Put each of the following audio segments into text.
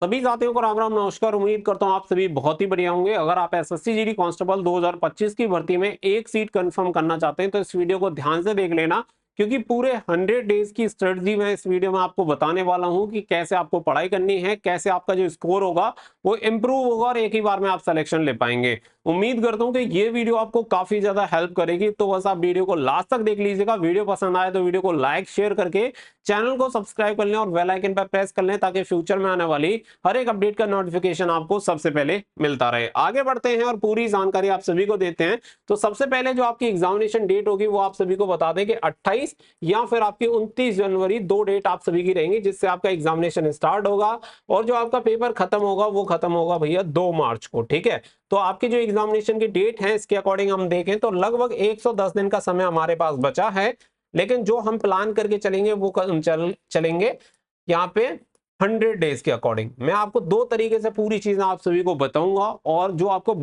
सभी साथियों को राम राम नमस्कार। उम्मीद करता हूं आप सभी बहुत ही बढ़िया होंगे। अगर आप एसएससी जीडी कांस्टेबल 2025 की भर्ती में एक सीट कंफर्म करना चाहते हैं तो इस वीडियो को ध्यान से देख लेना, क्योंकि पूरे 100 डेज की स्ट्रेटजी मैं इस वीडियो में आपको बताने वाला हूं कि कैसे आपको पढ़ाई करनी है, कैसे आपका जो स्कोर होगा वो इंप्रूव होगा और एक ही बार में आप सिलेक्शन ले पाएंगे। उम्मीद करता हूं कि ये वीडियो आपको काफी ज्यादा हेल्प करेगी, तो बस आप वीडियो को लास्ट तक देख लीजिएगा। वीडियो पसंद आए तो वीडियो को लाइक शेयर करके चैनल को सब्सक्राइब कर लें और बेल आइकन पर प्रेस कर लें, ताकि फ्यूचर में आने वाली हर एक अपडेट का नोटिफिकेशन आपको सबसे पहले मिलता रहे। आगे बढ़ते हैं और पूरी जानकारी आप सभी को देते हैं। तो सबसे पहले जो आपकी एग्जामिनेशन डेट होगी वो आप सभी को बता दें कि 28 या फिर आपकी 29 जनवरी, दो डेट आप सभी की रहेंगी जिससे आपका एग्जामिनेशन स्टार्ट होगा। और जो आपका पेपर खत्म होगा वो खत्म होगा भैया 2 मार्च को। ठीक है, तो आपकी जो एग्जामिनेशन की डेट है इसके अकॉर्डिंग हम देखें तो लगभग 110 दिन का समय हमारे पास बचा है। लेकिन जो हम प्लान करके चलेंगे वो चलेंगे यहाँ पे 100 डेज के अकॉर्डिंग। मैं आपको दो तरीके से पूरी चीजें आप सभी को बताऊंगा, और जो आपको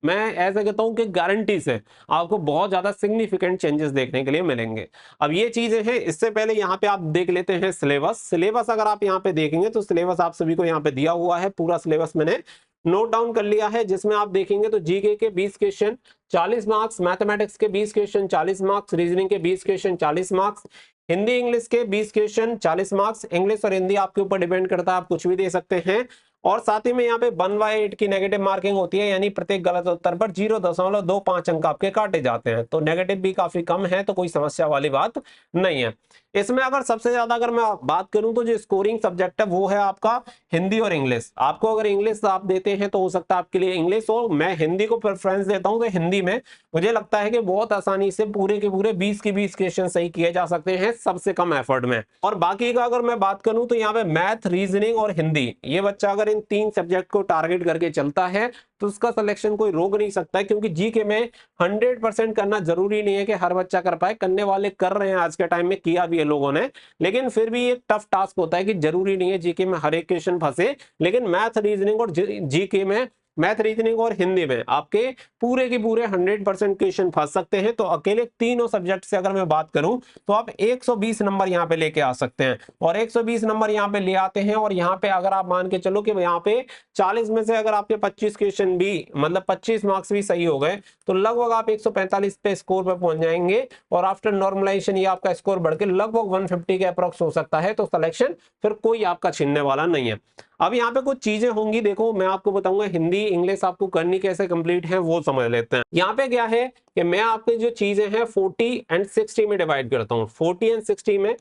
मैं ऐसा कहता हूं कि गारंटी से आपको बहुत ज्यादा सिग्निफिकेंट चेंजेस देखने के लिए मिलेंगे। अब ये चीजें हैं, इससे पहले यहाँ पे आप देख लेते हैं सिलेबस। सिलेबस अगर आप यहाँ पे देखेंगे तो सिलेबस आप सभी को यहाँ पे दिया हुआ है। पूरा सिलेबस मैंने नोट डाउन कर लिया है, जिसमें आप देखेंगे तो जीके के 20 क्वेश्चन 40 मार्क्स, मैथमेटिक्स के 20 क्वेश्चन 40 मार्क्स, रीजनिंग के 20 क्वेश्चन 40 मार्क्स, हिंदी इंग्लिश के 20 क्वेश्चन 40 मार्क्स। इंग्लिश और हिंदी आपके ऊपर डिपेंड करता है, आप कुछ भी दे सकते हैं। और साथ ही में यहाँ पे 1/8 की नेगेटिव मार्किंग होती है, यानी प्रत्येक गलत उत्तर पर 0.25 अंक आपके काटे जाते हैं। तो नेगेटिव भी काफी कम है, तो कोई समस्या वाली बात नहीं है। इसमें अगर सबसे ज्यादा अगर मैं बात करूं तो जो स्कोरिंग सब्जेक्ट है वो है आपका हिंदी और इंग्लिश। आपको अगर इंग्लिश आप देते हैं तो हो सकता है आपके लिए इंग्लिश हो, मैं हिंदी को प्रेफरेंस देता हूं। तो हिंदी में मुझे लगता है कि बहुत आसानी से पूरे के पूरे 20 के 20 क्वेश्चन सही किए जा सकते हैं सबसे कम एफर्ट में। और बाकी का अगर मैं बात करूं तो यहाँ पे मैथ, रीजनिंग और हिंदी, ये बच्चा अगर इन 3 सब्जेक्ट को टारगेट करके चलता है तो उसका सिलेक्शन कोई रोक नहीं सकता है। क्योंकि जीके में 100% करना जरूरी नहीं है कि हर बच्चा कर पाए, करने वाले कर रहे हैं आज के टाइम में, किया भी है लोगों ने। लेकिन फिर भी एक टफ टास्क होता है कि जरूरी नहीं है जीके में हर एक क्वेश्चन फंसे। लेकिन मैथ, रीजनिंग और जीके में, मैथ, रीजनिंग और हिंदी में आपके पूरे के पूरे 100% क्वेश्चन फंस सकते हैं। तो अकेले तीनों सब्जेक्ट से अगर मैं बात करूं तो आप 120 नंबर यहाँ पे लेके आ सकते हैं। और 120 नंबर यहाँ पे ले आते हैं, और यहाँ पे अगर आप मान के चलो कि यहाँ पे 40 में से अगर आपके 25 क्वेश्चन भी, मतलब 25 मार्क्स भी सही हो गए, तो लगभग आप 145 पे स्कोर पे पहुंच जाएंगे। और आफ्टर नॉर्मलाइजेशन ये आपका स्कोर बढ़ के लगभग 150 के अप्रोक्स हो सकता है। तो सिलेक्शन फिर कोई आपका छीनने वाला नहीं है। अब यहाँ पे कुछ चीजें होंगी, देखो मैं आपको बताऊंगा हिंदी इंग्लिश आपको करनी कैसे कंप्लीट है वो समझ लेते हैं। यहाँ पे क्या है कि मैं आपकी जो चीजें हैं 40 एंड 60 में डिवाइड करता हूँ। 40 एंड 60 में,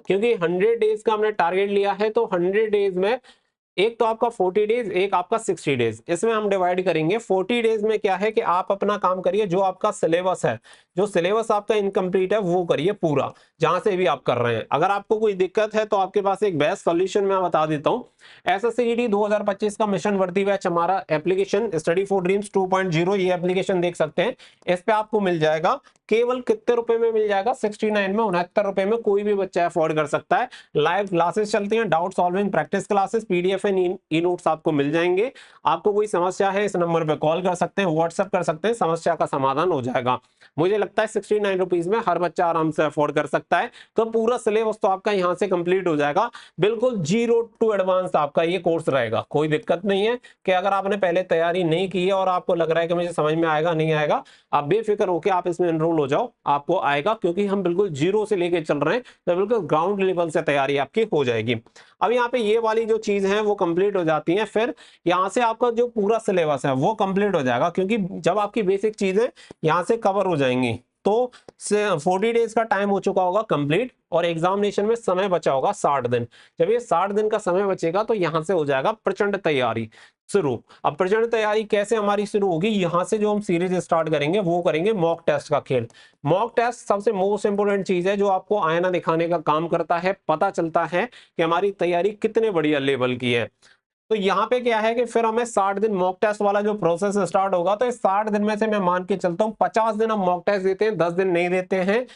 क्योंकि 100 डेज का हमने टारगेट लिया है, तो 100 डेज में एक तो आपका 40 डेज, एक आपका 60 डेज, इसमें हम डिवाइड करेंगे। 40 डेज में क्या है कि आप अपना काम करिए, जो आपका सिलेबस है, जो सिलेबस आपका इनकम्प्लीट है वो करिए पूरा, जहां से भी आप कर रहे हैं। अगर आपको कोई दिक्कत है तो आपके पास एक बेस्ट सॉल्यूशन मैं बता देता हूं। एसएससी जीडी 2025 का मिशन वर्दी बैच हमारा एप्लीकेशन स्टडी फॉर ड्रीम्स 2.0, ये एप्लीकेशन देख सकते हैं। इस पे आपको मिल जाएगा केवल कितने रुपए में मिल जाएगा, 69 में, 69 रुपए में कोई भी बच्चा अफोर्ड कर सकता है। लाइव क्लासेस चलती हैं, doubt solving practice classes, PDF and e notes आपको मिल जाएंगे। आपको कोई समस्या है इस नंबर पे कॉल कर सकते हैं, व्हाट्सएप कर सकते हैं, समस्या का समाधान हो जाएगा। मुझे लगता है 69 रुपीज में हर बच्चा आराम से अफोर्ड कर सकता है। तो पूरा सिलेबस तो आपका यहाँ से कंप्लीट हो जाएगा, बिल्कुल 0 टू एडवांस आपका ये कोर्स रहेगा। कोई दिक्कत नहीं है कि अगर आपने पहले तैयारी नहीं की है और आपको लग रहा है कि मुझे समझ में आएगा नहीं आएगा, आप बेफिक्र होकर आप इसमें एनरोल हो जाओ, आपको आएगा। क्योंकि हम बिल्कुल 0 से लेके चल रहे हैं, तो बिल्कुल ग्राउंड लेवल से तैयारी आपकी हो जाएगी। अब यहाँ पे ये वाली जो चीज है वो कंप्लीट हो जाती है, फिर यहाँ से आपका जो पूरा सिलेबस है वो कंप्लीट हो जाएगा। क्योंकि जब आपकी बेसिक चीजें यहाँ से कवर हो जाएंगी तो 40 डेज का टाइम हो चुका होगा कंप्लीट, और एग्जामिनेशन में समय बचा होगा 60 दिन। जब ये 60 दिन का समय बचेगा तो यहाँ से हो जाएगा प्रचंड तैयारी शुरू। अब प्रचंड तैयारी कैसे हमारी शुरू होगी, यहाँ से जो हम सीरीज स्टार्ट करेंगे वो करेंगे मॉक टेस्ट का खेल। मॉक टेस्ट सबसे मोस्ट इंपोर्टेंट चीज है, जो आपको आईना दिखाने का काम करता है। पता चलता है कि हमारी तैयारी कितने बढ़िया लेवल की है। तो यहाँ पे क्या है कि फिर हमें 60 दिन मॉक टेस्ट वाला जो प्रोसेस स्टार्ट होगा, तो इस 60 दिन में से मैं मान के चलता हूँ 50 दिन हम मॉक टेस्ट देते हैं, 10 दिन नहीं देते हैं।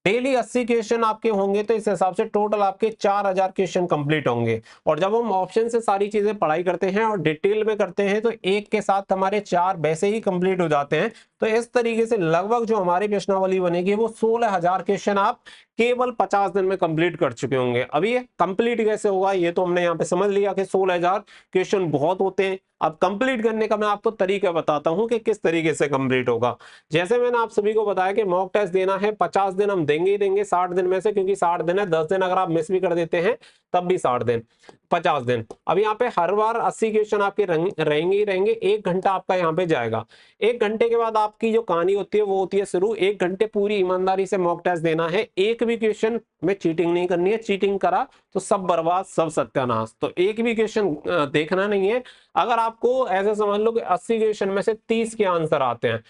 डेली 80 क्वेश्चन आपके होंगे तो इस हिसाब से टोटल आपके 4000 क्वेश्चन कंप्लीट होंगे। और जब हम ऑप्शन से सारी चीजें पढ़ाई करते हैं और डिटेल में करते हैं तो एक के साथ हमारे 4 वैसे ही कंप्लीट हो जाते हैं। तो इस तरीके से लगभग जो हमारी प्रश्नावली बनेगी वो 16,000 क्वेश्चन आप केवल 50 दिन में कंप्लीट कर चुके होंगे। अभी ये कंप्लीट कैसे होगा ये तो हमने यहाँ पे समझ लिया कि 16,000 क्वेश्चन बहुत होते हैं। अब कंप्लीट करने का मैं आपको तरीका बताता हूँ कि किस तरीके से कंप्लीट होगा। जैसे मैंने आप सभी को बताया कि मॉक टेस्ट देना है 50 दिन हम देंगे ही देंगे 60 दिन में से, क्योंकि 60 दिन है, 10 दिन अगर आप मिस भी कर देते हैं तब भी 60 दिन 50 दिन। अब यहाँ पे हर बार 80 क्वेश्चन आपके रहेंगे ही रहेंगे। 1 घंटा आपका यहाँ पे जाएगा। 1 घंटे के बाद आपकी जो कहानी होती है वो होती है शुरू। 1 घंटे पूरी ईमानदारी से मॉक टेस्ट देना है। एक भी क्वेश्चन में चीटिंग नहीं करनी है। चीटिंग करा तो सब बर्बाद, सब सत्यानाश। तो एक भी क्वेश्चन देखना नहीं है। अगर आपको ऐसे समझ लो कि 80 क्वेश्चन में से 30 के आंसर आते हैं,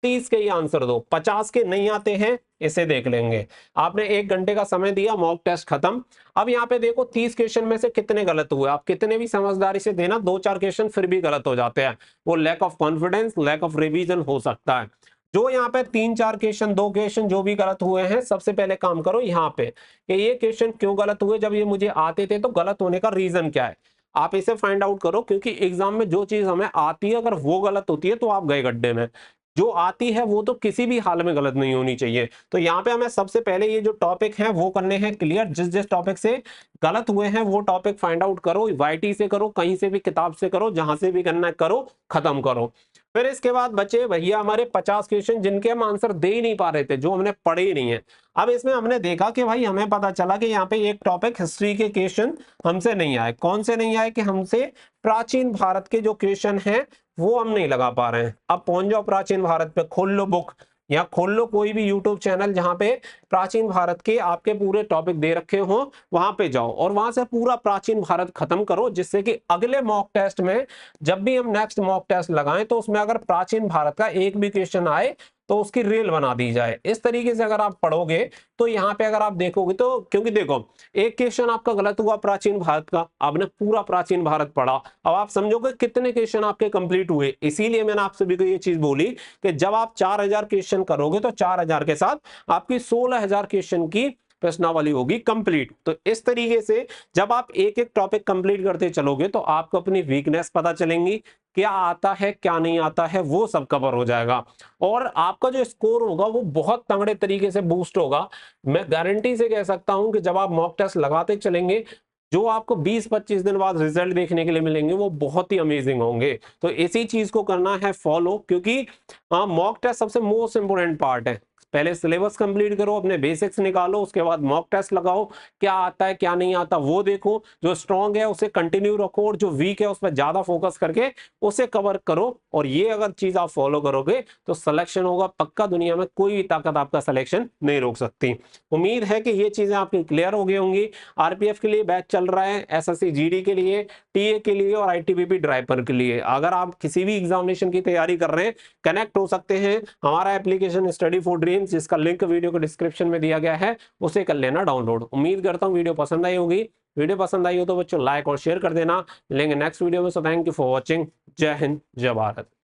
30 के ही आंसर दो, 50 के नहीं आते हैं इसे देख लेंगे। आपने 1 घंटे का समय दिया, मॉक टेस्ट खत्म। अब यहाँ पे देखो 30 क्वेश्चन में से कितने गलत हुए। आप कितने भी समझदारी से देना, 2-4 क्वेश्चन फिर भी गलत हो जाते हैं। वो lack of confidence, lack of revision हो सकता है। जो यहाँ पे 3-4 क्वेश्चन, 2 क्वेश्चन जो भी गलत हुए हैं, सबसे पहले काम करो यहाँ पे कि ये क्वेश्चन क्यों गलत हुए, जब ये मुझे आते थे तो गलत होने का रीजन क्या है, आप इसे फाइंड आउट करो। क्योंकि एग्जाम में जो चीज हमें आती है अगर वो गलत होती है तो आप गए गड्ढे में। जो आती है वो तो किसी भी हाल में गलत नहीं होनी चाहिए। तो यहाँ पे हमें सबसे पहले ये जो टॉपिक है वो करने हैं क्लियर। जिस जिस टॉपिक से गलत हुए हैं वो टॉपिक फाइंड आउट करो। वाईटी से करो, कहीं से भी, किताब से करो, जहां से भी करना है करो, खत्म करो। फिर इसके बाद बचे भैया हमारे 50 क्वेश्चन जिनके हम आंसर दे ही नहीं पा रहे थे, जो हमने पढ़े ही नहीं है। अब इसमें हमने देखा कि भाई हमें पता चला कि यहाँ पे एक टॉपिक हिस्ट्री के क्वेश्चन हमसे नहीं आए। कौन से नहीं आए? कि हमसे प्राचीन भारत के जो क्वेश्चन हैं वो हम नहीं लगा पा रहे हैं। अब पहुंच जाओ प्राचीन भारत पे, खोल लो बुक या खोल लो कोई भी यूट्यूब चैनल जहां पे प्राचीन भारत के आपके पूरे टॉपिक दे रखे हो, वहां पे जाओ और वहां से पूरा प्राचीन भारत खत्म करो, जिससे कि अगले मॉक टेस्ट में जब भी हम नेक्स्ट मॉक टेस्ट लगाएं तो उसमें अगर प्राचीन भारत का एक भी क्वेश्चन आए तो उसकी रेल बना दी जाए। इस तरीके से अगर आप पढ़ोगे तो यहाँ पे अगर आप देखोगे तो, क्योंकि देखो एक क्वेश्चन आपका गलत हुआ प्राचीन भारत का, आपने पूरा प्राचीन भारत पढ़ा, अब आप समझोगे कितने क्वेश्चन आपके कंप्लीट हुए। इसीलिए मैंने आप सभी को ये चीज बोली कि जब आप 4000 क्वेश्चन करोगे तो 4000 के साथ आपकी 16,000 क्वेश्चन की प्रश्नावली होगी कंप्लीट। तो इस तरीके से जब आप एक एक टॉपिक कंप्लीट करते चलोगे तो आपको अपनी वीकनेस पता चलेंगी, क्या आता है क्या नहीं आता है वो सब कवर हो जाएगा और आपका जो स्कोर होगा वो बहुत तगड़े तरीके से बूस्ट होगा। मैं गारंटी से कह सकता हूं कि जब आप मॉक टेस्ट लगाते चलेंगे, जो आपको 20-25 दिन बाद रिजल्ट देखने के लिए मिलेंगे वो बहुत ही अमेजिंग होंगे। तो इसी चीज को करना है फॉलो, क्योंकि मॉक टेस्ट सबसे मोस्ट इंपोर्टेंट पार्ट है। पहले सिलेबस कंप्लीट करो, अपने बेसिक्स निकालो, उसके बाद मॉक टेस्ट लगाओ, क्या आता है क्या नहीं आता वो देखो, जो स्ट्रांग है उसे कंटिन्यू रखो और जो वीक है उस पर ज्यादा फोकस करके उसे कवर करो। और ये अगर चीज आप फॉलो करोगे तो सिलेक्शन होगा पक्का। दुनिया में कोई भी ताकत आपका सिलेक्शन नहीं रोक सकती। उम्मीद है कि ये चीजें आपकी क्लियर हो गई होंगी। आरपीएफ के लिए बैच चल रहा है, एसएससी जीडी के लिए, टीए के लिए और आईटीबीपी ड्राइवर के लिए। अगर आप किसी भी एग्जामिनेशन की तैयारी कर रहे हैं, कनेक्ट हो सकते हैं। हमारा एप्लीकेशन स्टडी फॉर ड्रीम्स, जिसका लिंक वीडियो को डिस्क्रिप्शन में दिया गया है, उसे कर लेना डाउनलोड। उम्मीद करता हूँ वीडियो पसंद आई होगी। वीडियो पसंद आई हो तो बच्चों लाइक और शेयर कर देना। मिलेंगे नेक्स्ट वीडियो में। So thank you for watching. जय हिंद, जय भारत।